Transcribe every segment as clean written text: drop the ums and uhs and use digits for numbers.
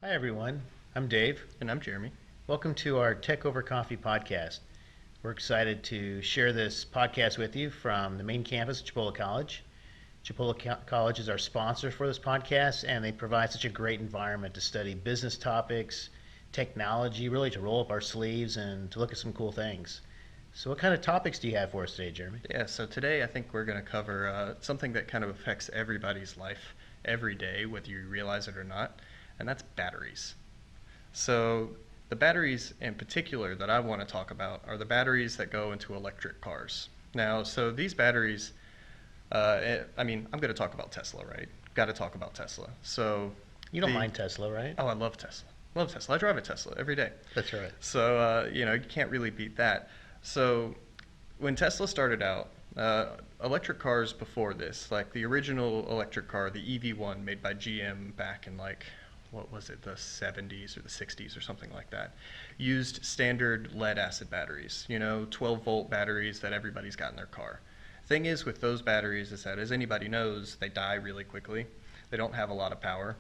Hi, everyone. I'm Dave. And I'm Jeremy. Welcome to our Tech Over Coffee podcast. We're excited to share this podcast with you from the main campus of Chipola College. College is our sponsor for this podcast, and they provide such a great environment to study business topics, technology, really to roll up our sleeves and to look at some cool things. So, what kind of topics do you have for us today, Jeremy? Yeah, so today I think we're going to cover something that kind of affects everybody's life every day, whether you realize it or not, and that's batteries. So, the batteries in particular that I want to talk about are the batteries that go into electric cars. Now, so these batteries, I'm going to talk about Tesla, right? Got to talk about Tesla. So, You don't mind Tesla, right? oh, I love Tesla. Love Tesla. I drive a Tesla every day. That's right. So, you can't really beat that. So, when Tesla started out, electric cars before this, like the original electric car, the EV1 made by GM back in what was it, the 70s or the 60s or something like that, used standard lead acid batteries, 12 volt batteries that everybody's got in their car. Thing is with those batteries is that, as anybody knows, they die really quickly. They don't have a lot of power.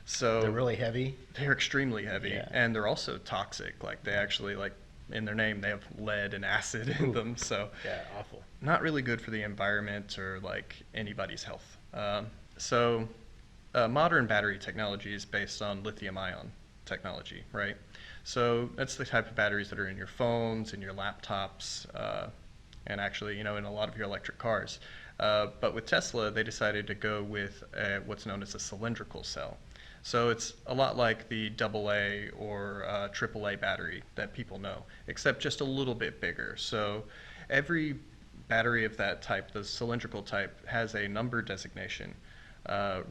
So They're really heavy. they're extremely heavy, Yeah. and they're also toxic. Like, they actually, in their name, they have lead and acid in them. So Yeah, awful. not really good for the environment or anybody's health. Modern battery technology is based on lithium-ion technology, right? So that's the type of batteries that are in your phones, in your laptops, and actually, in a lot of your electric cars. But with Tesla, they decided to go with what's known as a cylindrical cell. So it's a lot like the AA or AAA battery that people know, except just a little bit bigger. So every battery of that type, the cylindrical type, has a number designation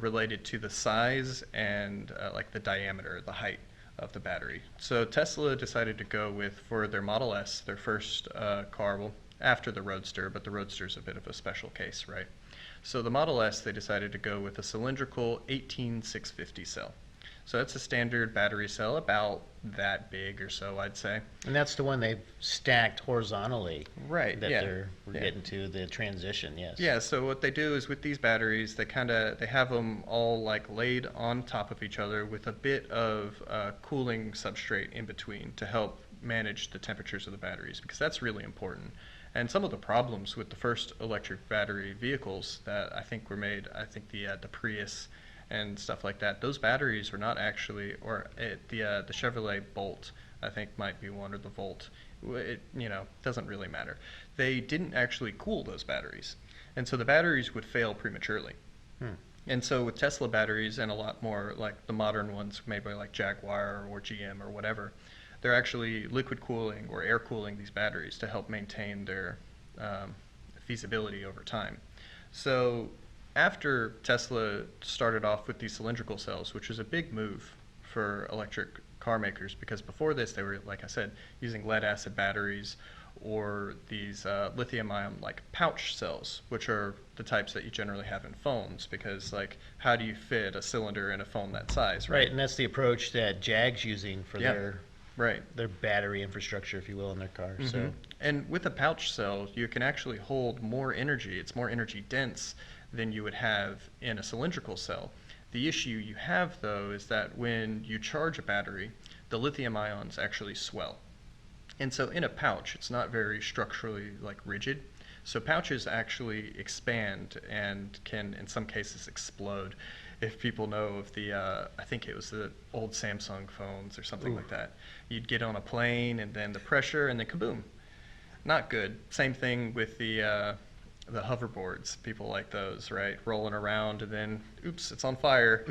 related to the size and the diameter, the height of the battery. So Tesla decided to go with, for their Model S, their first car, well, after the Roadster, but the Roadster's a bit of a special case, right? So the Model S, they decided to go with a cylindrical 18650 cell. So that's a standard battery cell, about that big or so, I'd say. And that's the one they've stacked horizontally. Right, That yeah. we're Yeah. getting to the transition, yes. Yeah, so what they do is with these batteries, they have them all laid on top of each other with a bit of cooling substrate in between to help manage the temperatures of the batteries, because that's really important. And some of the problems with the first electric battery vehicles that I think were made, I think the Prius and stuff like that, those batteries were not actually, or the Chevrolet Bolt, I think might be one, or the Volt. It doesn't really matter. They didn't actually cool those batteries, and so the batteries would fail prematurely. And so with Tesla batteries, and a lot more like the modern ones made by Jaguar or GM or whatever, they're actually liquid cooling or air cooling these batteries to help maintain their feasibility over time. So after Tesla started off with these cylindrical cells, which was a big move for electric car makers, because before this they were, like I said, using lead acid batteries or these lithium-ion pouch cells, which are the types that you generally have in phones, because how do you fit a cylinder in a phone that size, right? Right, and that's the approach that JAG's using for Yeah. Right. their battery infrastructure, if you will, in their cars. Mm-hmm. So And with a pouch cell, you can actually hold more energy. It's more energy dense than you would have in a cylindrical cell. The issue you have, though, is that when you charge a battery, the lithium ions actually swell. And so in a pouch, it's not very structurally rigid. So pouches actually expand and can, in some cases, explode. If people know of I think it was the old Samsung phones or something like that. You'd get on a plane, and then the pressure, and then kaboom. Not good. Same thing with the hoverboards. People like those, right? Rolling around, and then, oops, it's on fire.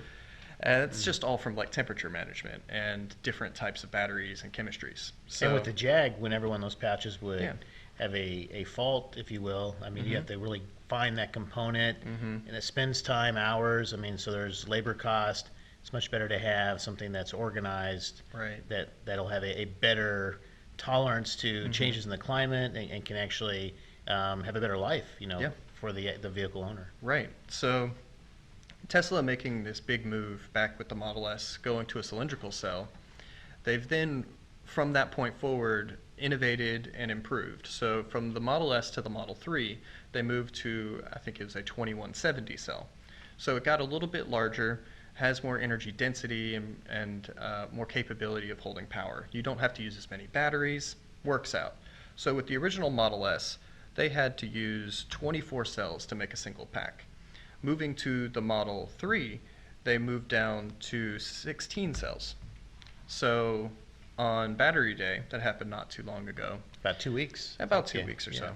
And it's just all from temperature management and different types of batteries and chemistries. So, and with the Jag, whenever one of those pouches would Yeah. have a fault, if you will, I mean, you have to really find that component, and it spends time, hours. I mean, so there's labor cost. It's much better to have something that's organized, Right. that'll have a better tolerance to changes in the climate, and can actually have a better life, Yeah. for the vehicle owner. Right. So Tesla making this big move back with the Model S, going to a cylindrical cell, they've then, from that point forward, innovated and improved. So from the Model S to the Model 3, they moved to, I think it was a 2170 cell. So it got a little bit larger, has more energy density and more capability of holding power. You don't have to use as many batteries, works out. So with the original Model S, they had to use 24 cells to make a single pack. Moving to the Model 3, they moved down to 16 cells. So on Battery Day, that happened not too long ago, About 2 weeks. about 2 Okay, weeks or yeah.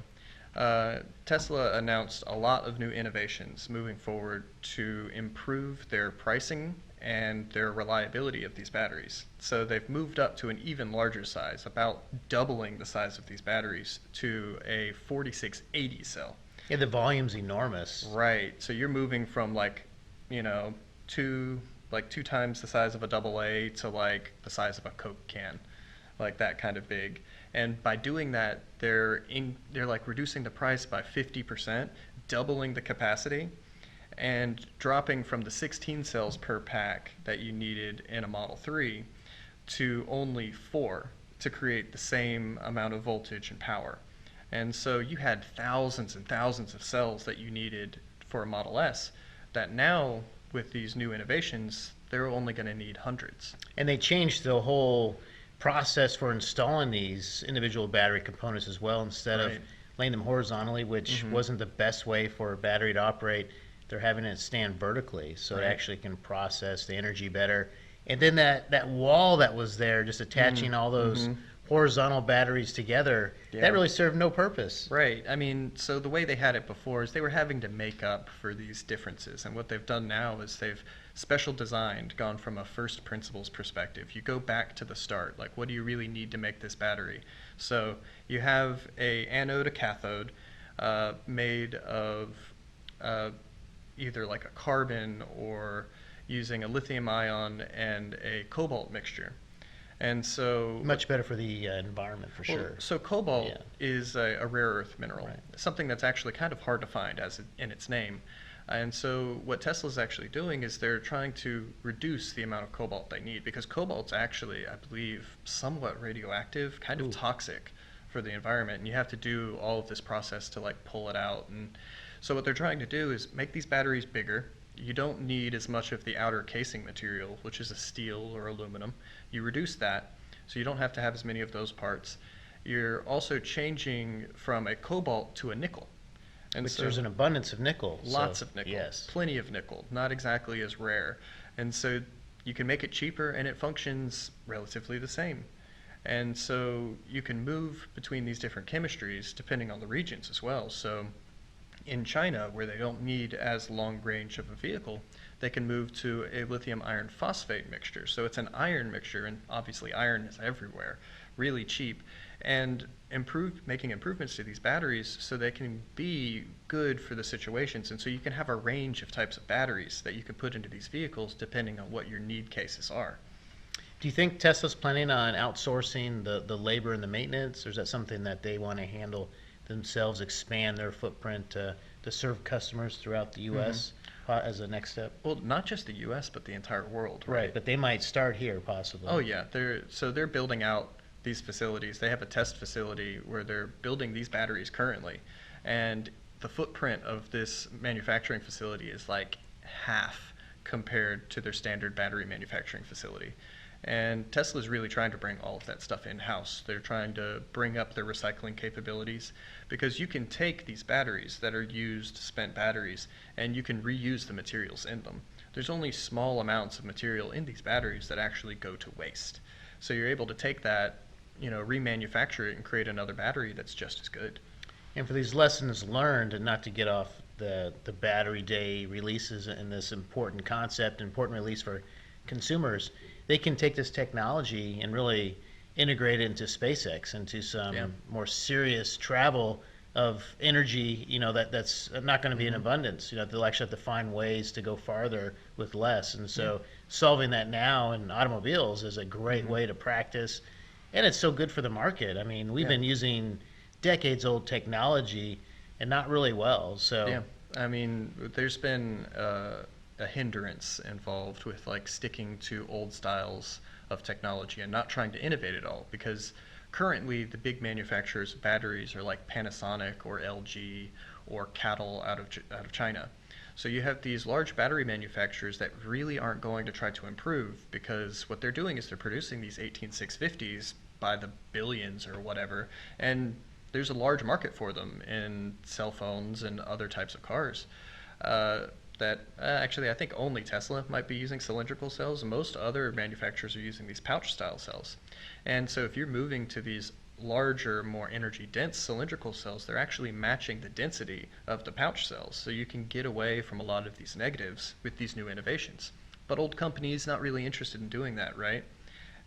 so, Tesla announced a lot of new innovations moving forward to improve their pricing and their reliability of these batteries. So they've moved up to an even larger size, about doubling the size of these batteries to a 4680 cell. Yeah, the volume's enormous. Right. So you're moving from like, you know, two times the size of a double A to like the size of a Coke can, like that kind of big. And by doing that, they're like reducing the price by 50%, doubling the capacity, and dropping from the 16 cells per pack that you needed in a Model 3 to only 4 to create the same amount of voltage and power. And so you had thousands and thousands of cells that you needed for a Model S that now, with these new innovations, they're only going to need hundreds. And they changed the whole process for installing these individual battery components as well. Instead of Right. laying them horizontally, which wasn't the best way for a battery to operate, they're having it stand vertically so it Right. actually can process the energy better. And then that wall that was there, just attaching all those horizontal batteries together, Yeah. that really served no purpose. Right. I mean, so the way they had it before is they were having to make up for these differences. And what they've done now is they've special designed, gone from a first principles perspective. You go back to the start. Like, what do you really need to make this battery? So you have a anode, a cathode, made of either like a carbon or using a lithium ion and a cobalt mixture. And so Much better for the environment, for well, sure. So cobalt Yeah. is a rare earth mineral, Right. something that's actually kind of hard to find in its name. And so what Tesla's actually doing is they're trying to reduce the amount of cobalt they need because cobalt's actually, I believe, somewhat radioactive, kind of Ooh. toxic for the environment. And you have to do all of this process to like pull it out. And so what they're trying to do is make these batteries bigger. You don't need as much of the outer casing material, which is a steel or aluminum. You reduce that, so you don't have to have as many of those parts. You're also changing from a cobalt to a nickel. And Which so there's an abundance of nickel. lots so, of nickel, Yes. plenty of nickel, not exactly as rare. And so you can make it cheaper and it functions relatively the same. And so you can move between these different chemistries depending on the regions as well. So in China, where they don't need as long range of a vehicle, they can move to a lithium iron phosphate mixture. So it's an iron mixture, and obviously iron is everywhere, really cheap, and making improvements to these batteries so they can be good for the situations. And so you can have a range of types of batteries that you can put into these vehicles depending on what your need cases are. Do you think Tesla's planning on outsourcing the labor and the maintenance, or is that something that they want to handle themselves, expand their footprint to serve customers throughout the U.S. As a next step? Well, not just the U.S., but the entire world, Right, but they might start here possibly. Oh yeah, they're building out these facilities. They have a test facility where they're building these batteries currently, and the footprint of this manufacturing facility is like half compared to their standard battery manufacturing facility. And Tesla's really trying to bring all of that stuff in-house. They're trying to bring up their recycling capabilities because you can take these batteries that are used, spent batteries, and you can reuse the materials in them. There's only small amounts of material in these batteries that actually go to waste. So you're able to take that, remanufacture it and create another battery that's just as good. And for these lessons learned, and not to get off the Battery Day releases and this important concept, important release for consumers, they can take this technology and really integrate it into SpaceX, into some more serious travel of energy, that's not going to be in abundance. They'll actually have to find ways to go farther with less. And so solving that now in automobiles is a great way to practice. And it's so good for the market. I mean, we've been using decades old technology and not really well. So Yeah, I mean, there's been a hindrance involved with like sticking to old styles of technology and not trying to innovate at all, because currently the big manufacturers of batteries are like Panasonic or LG or Cattle out of China. So you have these large battery manufacturers that really aren't going to try to improve, because what they're doing is they're producing these 18650s by the billions or whatever, and there's a large market for them in cell phones and other types of cars. Actually, I think only Tesla might be using cylindrical cells. Most other manufacturers are using these pouch style cells. And so if you're moving to these larger, more energy dense cylindrical cells, they're actually matching the density of the pouch cells. So you can get away from a lot of these negatives with these new innovations. But old companies not really interested in doing that, right?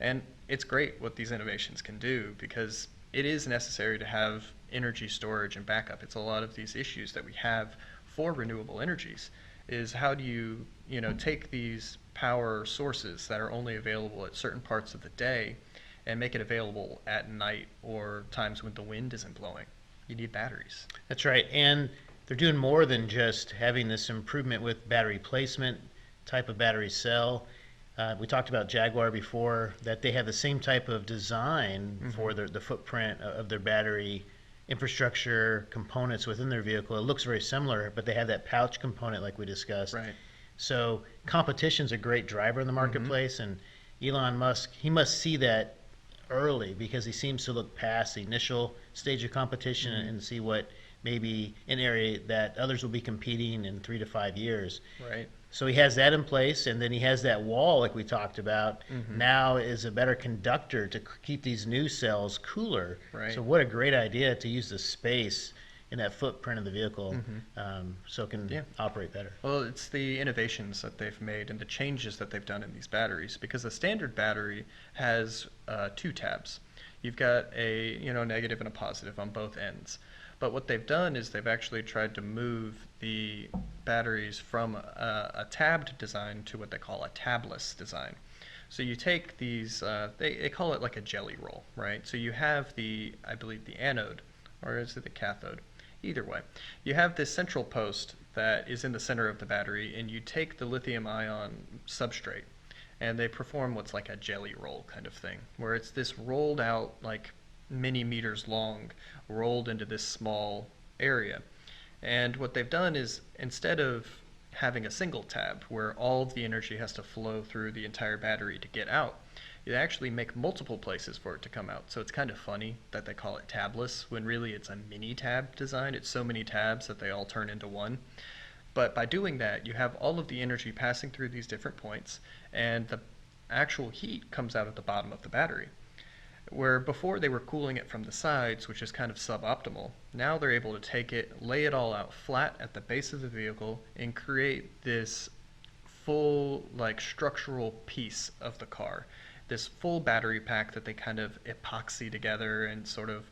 And it's great what these innovations can do, because it is necessary to have energy storage and backup. It's a lot of these issues that we have for renewable energies, is how do you, take these power sources that are only available at certain parts of the day and make it available at night or times when the wind isn't blowing. You need batteries. That's right. And they're doing more than just having this improvement with battery placement, type of battery cell. We talked about Jaguar before, that they have the same type of design for the footprint of their battery infrastructure components within their vehicle. It looks very similar, but they have that pouch component like we discussed. Right. So competition's a great driver in the marketplace, and Elon Musk, he must see that early, because he seems to look past the initial stage of competition and see what maybe an area that others will be competing in 3 to 5 years. Right. So he has that in place, and then he has that wall like we talked about. Now is a better conductor to keep these new cells cooler. Right. So what a great idea to use the space in that footprint of the vehicle, so it can operate better. Well, it's the innovations that they've made and the changes that they've done in these batteries, because the standard battery has 2 tabs. You've got a negative and a positive on both ends. But what they've done is they've actually tried to move the batteries from a tabbed design to what they call a tabless design. So you take these, they call it like a jelly roll, right? So you have I believe the anode, or is it the cathode? Either way, you have this central post that is in the center of the battery, and you take the lithium ion substrate, and they perform what's like a jelly roll kind of thing, where it's this rolled out, like many meters long, rolled into this small area. And what they've done is, instead of having a single tab where all of the energy has to flow through the entire battery to get out, you actually make multiple places for it to come out. So it's kind of funny that they call it tabless, when really it's a mini tab design. It's so many tabs that they all turn into one. But by doing that, you have all of the energy passing through these different points, and the actual heat comes out at the bottom of the battery. Where before they were cooling it from the sides, which is kind of suboptimal, now they're able to take it, lay it all out flat at the base of the vehicle, and create this full, like, structural piece of the car. This full battery pack that they kind of epoxy together, and sort of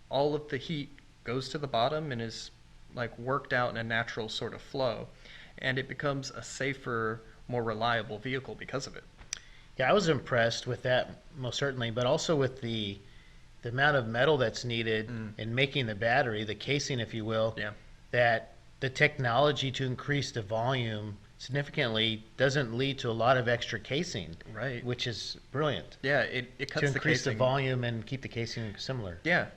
all of the heat goes to the bottom and is like worked out in a natural sort of flow, and it becomes a safer, more reliable vehicle because of it. Yeah, I was impressed with that, most certainly, but also with the amount of metal that's needed in making the battery, the casing, if you will, that the technology to increase the volume significantly doesn't lead to a lot of extra casing, Right. which is brilliant. Yeah, it cuts To increase the casing. volume and keep the casing similar. Yeah,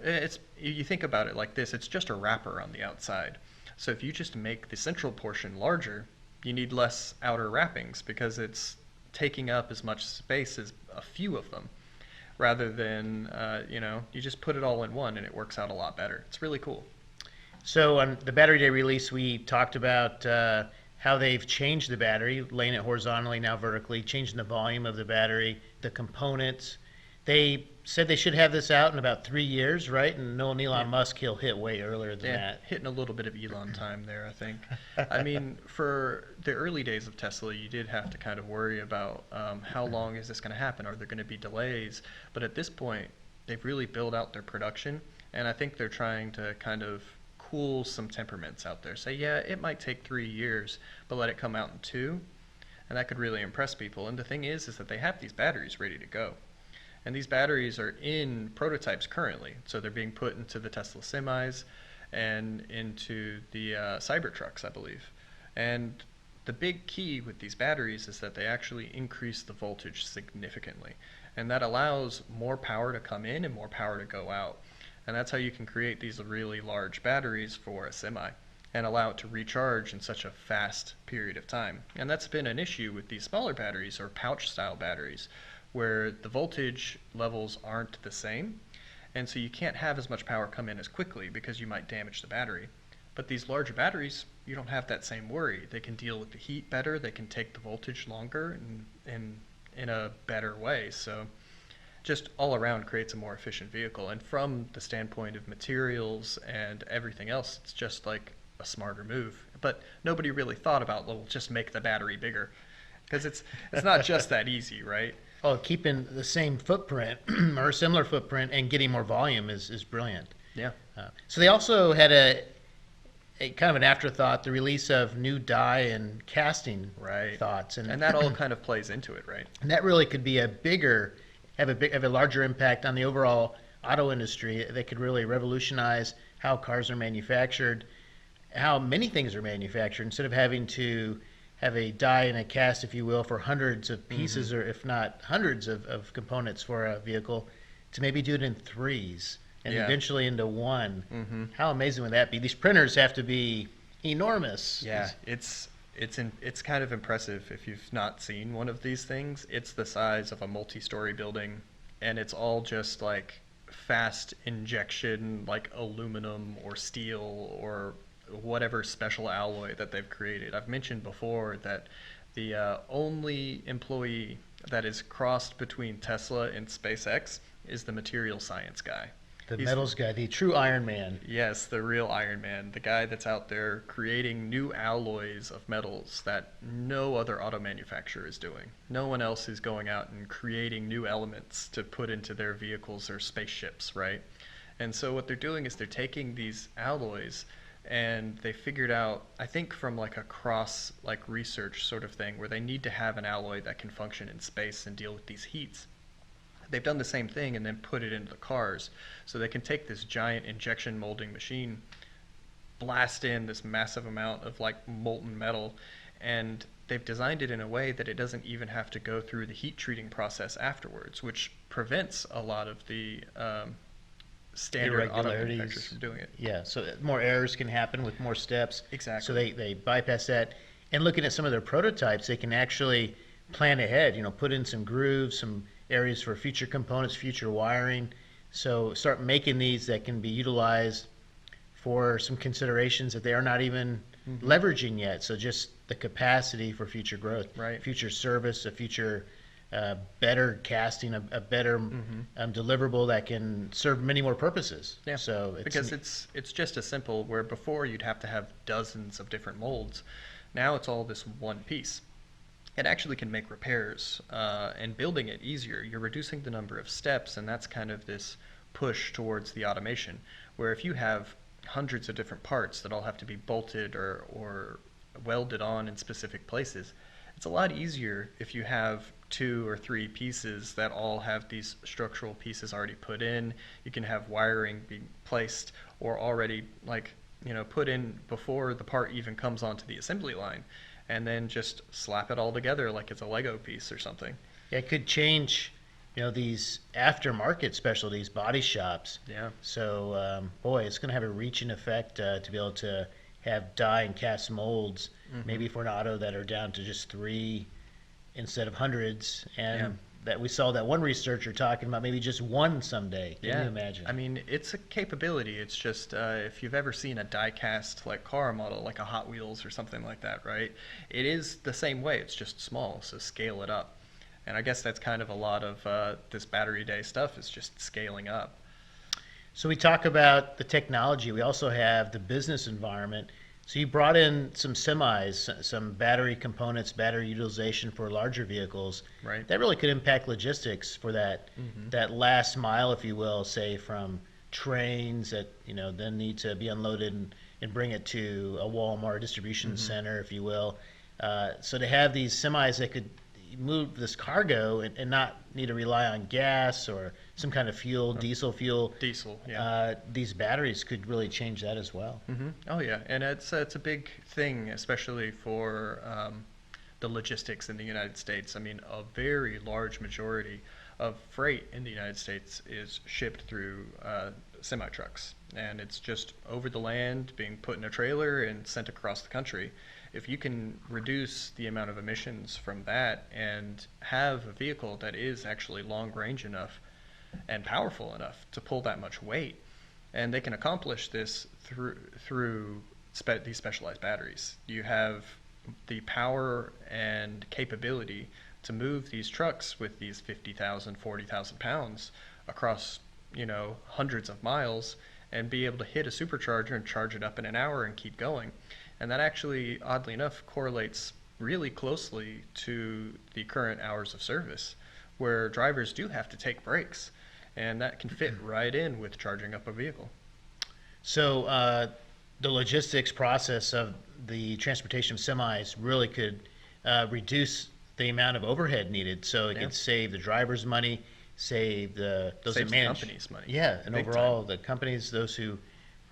you think about it like this, it's just a wrapper on the outside. So if you just make the central portion larger, you need less outer wrappings, because it's taking up as much space as a few of them, rather than, you just put it all in one and it works out a lot better. It's really cool. So on the Battery Day release, we talked about how they've changed the battery, laying it horizontally, now vertically, changing the volume of the battery, the components. They said they should have this out in about 3 years, right? And knowing Elon Musk, he'll hit way earlier than that. Hitting a little bit of Elon time there, I think. I mean, for the early days of Tesla, you did have to kind of worry about how long is this going to happen? Are there going to be delays? But at this point, they've really built out their production, and I think they're trying to kind of cool some temperaments out there. Say, yeah, it might take 3 years, but let it come out in 2, and that could really impress people. And the thing is that they have these batteries ready to go. And these batteries are in prototypes currently. So they're being put into the Tesla semis and into the Cybertrucks, I believe. And the big key with these batteries is that they actually increase the voltage significantly. And that allows more power to come in and more power to go out. And that's how you can create these really large batteries for a semi. and allow it to recharge in such a fast period of time. And that's been an issue with these smaller batteries or pouch style batteries, where the voltage levels aren't the same. And so you can't have as much power come in as quickly because you might damage the battery. But these larger batteries, you don't have that same worry. They can deal with the heat better, they can take the voltage longer and in a better way. So just all around creates a more efficient vehicle. And from the standpoint of materials and everything else, it's just like a smarter move. But nobody really thought about, well, just make the battery bigger. Because it's not just that easy, right? Oh, keeping the same footprint or a similar footprint and getting more volume is brilliant. Yeah. So they also had a kind of an afterthought, the release of new die and casting Right. thoughts, And that all kind of plays into it, right? and that really could be have a larger impact on the overall auto industry. They could really revolutionize how cars are manufactured, how many things are manufactured, instead of having to have a die and a cast, if you will, for hundreds of pieces, or if not hundreds of components for a vehicle, to maybe do it in threes and Yeah. eventually into one. Mm-hmm. How amazing would that be? These printers have to be enormous. Yeah, it's kind of impressive if you've not seen one of these things. It's the size of a multi-story building, and it's all just like fast injection, like aluminum or steel or whatever special alloy that they've created. I've mentioned before that the only employee that is crossed between Tesla and SpaceX is the material science guy. The He's- metals guy, the true Iron Man. Yes, the real Iron Man, the guy that's out there creating new alloys of metals that no other auto manufacturer is doing. No one else is going out and creating new elements to put into their vehicles or spaceships, right? And so what they're doing is they're taking these alloys and they figured out, I think from like a cross like research sort of thing, where they need to have an alloy that can function in space and deal with these heats. They've done the same thing and then put it into the cars. So they can take this giant injection molding machine, blast in this massive amount of like molten metal, and they've designed it in a way that it doesn't even have to go through the heat treating process afterwards, which prevents a lot of the standard auto manufacturers from doing it. Yeah, so more errors can happen with more steps. Exactly. So they bypass that. And looking at some of their prototypes, they can actually plan ahead, put in some grooves, some areas for future components, future wiring. So start making these that can be utilized for some considerations that they are not even leveraging yet. So just the capacity for future growth, Right. future service, a future better casting, a better deliverable that can serve many more purposes. Yeah, So because it's just as simple where before you'd have to have dozens of different molds. Now it's all this one piece. It actually can make repairs and building it easier. You're reducing the number of steps, and that's kind of this push towards the automation, where if you have hundreds of different parts that all have to be bolted or welded on in specific places, it's a lot easier if you have 2 or 3 pieces that all have these structural pieces already put in. You can have wiring being placed or already put in before the part even comes onto the assembly line, and then just slap it all together like it's a Lego piece or something. it could change, these aftermarket specialties, body shops. Yeah. So, boy, it's going to have a reaching effect to be able to have die and cast molds, maybe for an auto that are down to just 3 instead of hundreds. And Yeah. that we saw that one researcher talking about maybe just one someday. Can you imagine? I mean, it's a capability. It's just if you've ever seen a die-cast like car model, like a Hot Wheels or something like that, right? It is the same way. It's just small, so scale it up. And I guess that's kind of a lot of this Battery Day stuff is just scaling up. So we talk about the technology. We also have the business environment. So you brought in some semis, some battery components, battery utilization for larger vehicles. Right. That really could impact logistics for that last mile, if you will, say from trains that then need to be unloaded and bring it to a Walmart distribution center, if you will. So to have these semis that could move this cargo and not need to rely on gas or some kind of fuel, diesel fuel. Diesel, yeah. These batteries could really change that as well. Oh yeah, and it's a big thing, especially for the logistics in the United States. I mean, a very large majority of freight in the United States is shipped through semi trucks, and it's just over the land being put in a trailer and sent across the country. If you can reduce the amount of emissions from that and have a vehicle that is actually long range enough and powerful enough to pull that much weight, and they can accomplish this through these specialized batteries. You have the power and capability to move these trucks with these 50,000, 40,000 pounds across, hundreds of miles, and be able to hit a supercharger and charge it up in an hour and keep going. And that actually, oddly enough, correlates really closely to the current hours of service, where drivers do have to take breaks, and that can fit right in with charging up a vehicle. So the logistics process of the transportation of semis really could reduce the amount of overhead needed, so it could save the drivers money, save those Saves that the manage companies money. Yeah, and Big overall the companies, those who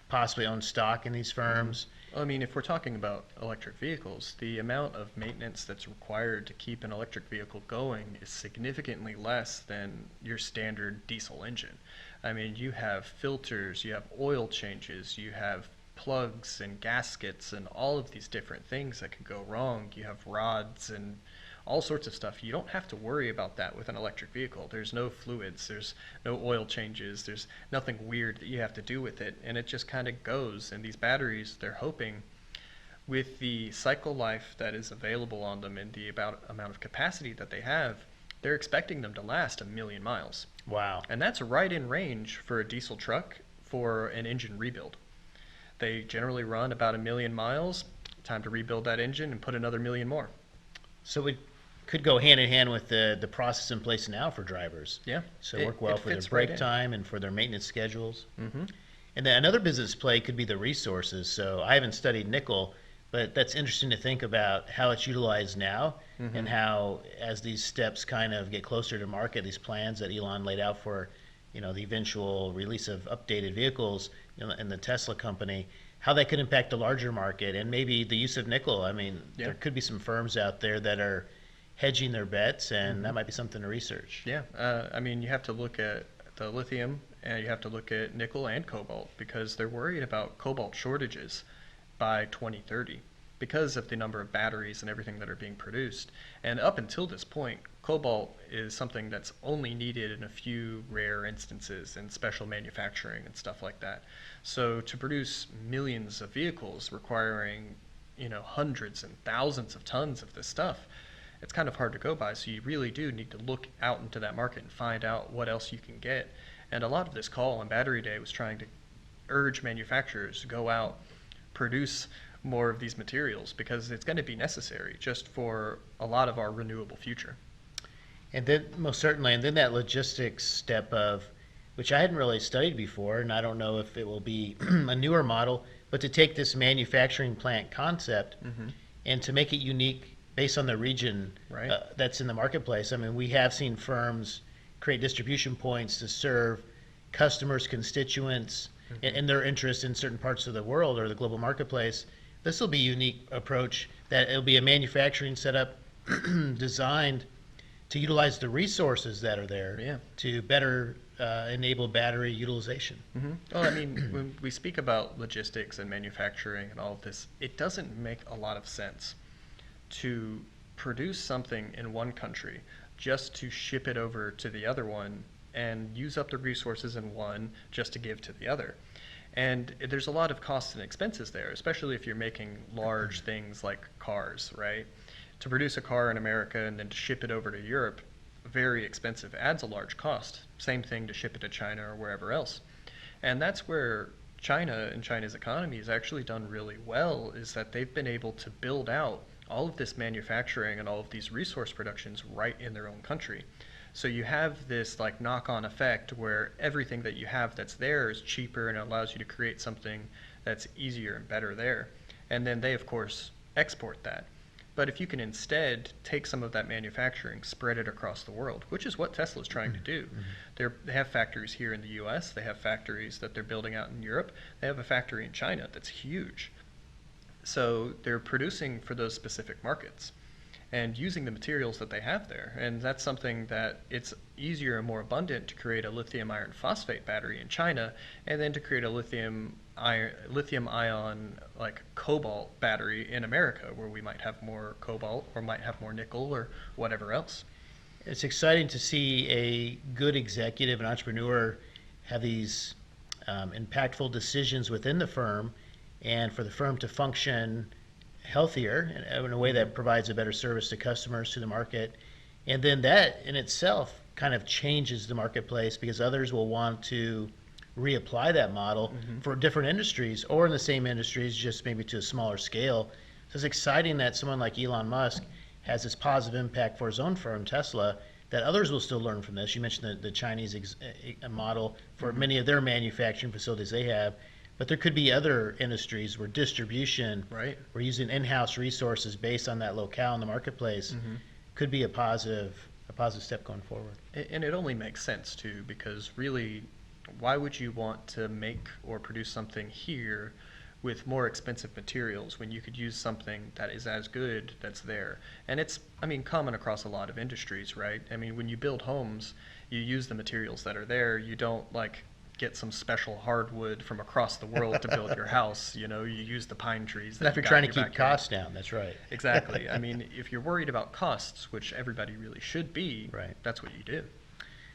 possibly own stock in these firms. Well, I mean, if we're talking about electric vehicles, the amount of maintenance that's required to keep an electric vehicle going is significantly less than your standard diesel engine. I mean, you have filters, you have oil changes, you have plugs and gaskets and all of these different things that could go wrong. You have rods and all sorts of stuff. You don't have to worry about that with an electric vehicle. There's no fluids, there's no oil changes, there's nothing weird that you have to do with it, and it just kind of goes. And these batteries, they're hoping with the cycle life that is available on them and the amount of capacity that they have, they're expecting them to last 1 million miles. Wow. And that's right in range for a diesel truck for an engine rebuild. They generally run about 1 million miles. Time to rebuild that engine and put another 1 million more. So it could go hand in hand with the process in place now for drivers. Yeah. So work well for their fits break right in. time and for their maintenance schedules. Mm-hmm. And then another business play could be the resources. So I haven't studied nickel, but that's interesting to think about how it's utilized now and how, as these steps kind of get closer to market, these plans that Elon laid out for, the eventual release of updated vehicles in the Tesla company, how that could impact the larger market and maybe the use of nickel. I mean, there could be some firms out there that are hedging their bets, and that might be something to research. Yeah. I mean, you have to look at the lithium and you have to look at nickel and cobalt, because they're worried about cobalt shortages by 2030 because of the number of batteries and everything that are being produced. And up until this point, cobalt is something that's only needed in a few rare instances in special manufacturing and stuff like that. So to produce millions of vehicles requiring, hundreds and thousands of tons of this stuff, it's kind of hard to go by. So you really do need to look out into that market and find out what else you can get. And a lot of this call on Battery Day was trying to urge manufacturers to go out, produce more of these materials, because it's going to be necessary just for a lot of our renewable future. And then, most certainly, and then that logistics step of, which I hadn't really studied before, and I don't know if it will be a newer model, but to take this manufacturing plant concept and to make it unique based on the region Right. that's in the marketplace. I mean, we have seen firms create distribution points to serve customers, constituents, and their interests in certain parts of the world or the global marketplace. This will be a unique approach, that it'll be a manufacturing setup designed to utilize the resources that are there to better enable battery utilization. Well, I mean, when we speak about logistics and manufacturing and all of this, it doesn't make a lot of sense to produce something in one country just to ship it over to the other one and use up the resources in one just to give to the other. And there's a lot of costs and expenses there, especially if you're making large things like cars, right? To produce a car in America and then to ship it over to Europe, very expensive, adds a large cost. Same thing to ship it to China or wherever else. And that's where China and China's economy has actually done really well, is that they've been able to build out all of this manufacturing and all of these resource productions right in their own country. So you have this like knock-on effect where everything that you have that's there is cheaper and it allows you to create something that's easier and better there. And then they, of course, export that. But if you can instead take some of that manufacturing, spread it across the world, which is what Tesla's trying to do. They have factories here in the US, they have factories that they're building out in Europe, they have a factory in China that's huge. So they're producing for those specific markets. and using the materials that they have there. And that's something that it's easier and more abundant to create a lithium iron phosphate battery in China, and then to create a lithium ion like cobalt battery in America, where we might have more cobalt or might have more nickel or whatever else. It's exciting to see a good executive and entrepreneur have these impactful decisions within the firm, and for the firm to function healthier in a way that provides a better service to customers, to the market. And then that in itself kind of changes the marketplace, because others will want to reapply that model for different industries, or in the same industries, just maybe to a smaller scale. So it's exciting that someone like Elon Musk has this positive impact for his own firm, Tesla, that others will still learn from this. You mentioned the Chinese model for many of their manufacturing facilities they have, but there could be other industries where distribution, Right. we're using in-house resources based on that locale in the marketplace, could be a positive step going forward. And it only makes sense too, because really, why would you want to make or produce something here with more expensive materials when you could use something that is as good that's there? And it's, I mean, common across a lot of industries, right? I mean, when you build homes, you use the materials that are there. You don't like get some special hardwood from across the world to build your house. You know, you use the pine trees. And if you're you've got trying in to your keep backyard. costs down, that's right. Exactly. I mean, if you're worried about costs, which everybody really should be, Right. that's what you do.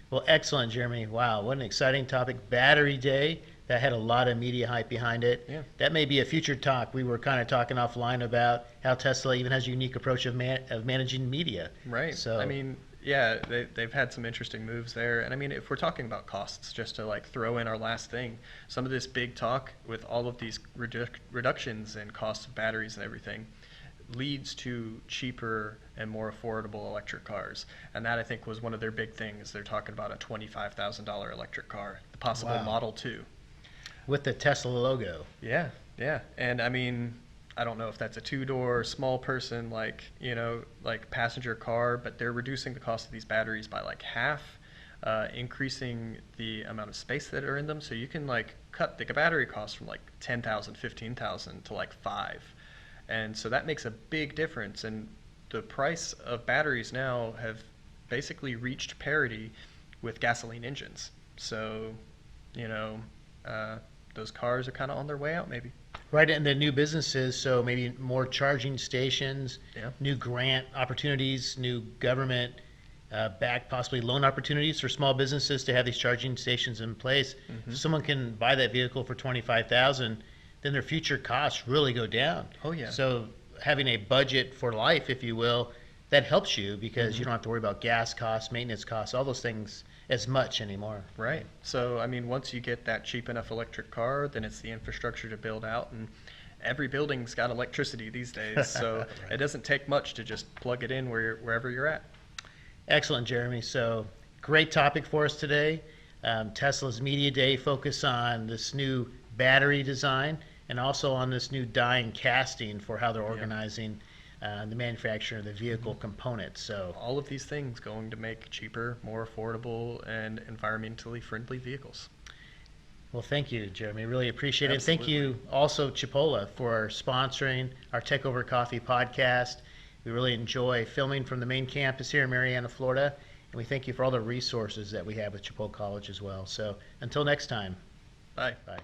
Well, excellent, Jeremy. Wow, what an exciting topic. Battery Day, that had a lot of media hype behind it. Yeah. That may be a future talk. We were kind of talking offline about how Tesla even has a unique approach of managing media. Right. So, I mean, yeah, they've had some interesting moves there. And I mean, if we're talking about costs, just to like throw in our last thing, some of this big talk with all of these reductions in cost of batteries and everything leads to cheaper and more affordable electric cars. And that, I think, was one of their big things. They're talking about a $25,000 electric car, the possible Wow. Model 2. with the Tesla logo. Yeah, yeah. And I mean, I don't know if that's a two-door, small person, like, you know, like passenger car, but they're reducing the cost of these batteries by like half, increasing the amount of space that are in them. So you can like cut the battery cost from like 10,000, 15,000 to like 5. And so that makes a big difference. And the price of batteries now have basically reached parity with gasoline engines. So, you know, those cars are kind of on their way out, maybe. Right, and the new businesses, so maybe more charging stations, Yeah. new grant opportunities, new government backed possibly loan opportunities for small businesses to have these charging stations in place. If someone can buy that vehicle for $25,000, then their future costs really go down. Oh, yeah. So having a budget for life, if you will, that helps you, because you don't have to worry about gas costs, maintenance costs, all those things as much anymore. Right. So, I mean, once you get that cheap enough electric car, then it's the infrastructure to build out. And every building's got electricity these days. So it doesn't take much to just plug it in wherever you're at. Excellent, Jeremy. So great topic for us today. Tesla's Media Day focus on this new battery design, and also on this new die and casting for how they're organizing the manufacturing of the vehicle components. So All of these things going to make cheaper, more affordable, and environmentally friendly vehicles. well, thank you, Jeremy. Really appreciate it. Thank you also, Chipola, for sponsoring our Tech Over Coffee podcast. We really enjoy filming from the main campus here in Marianna, Florida, and we thank you for all the resources that we have with Chipola College as well. So until next time, Bye. bye.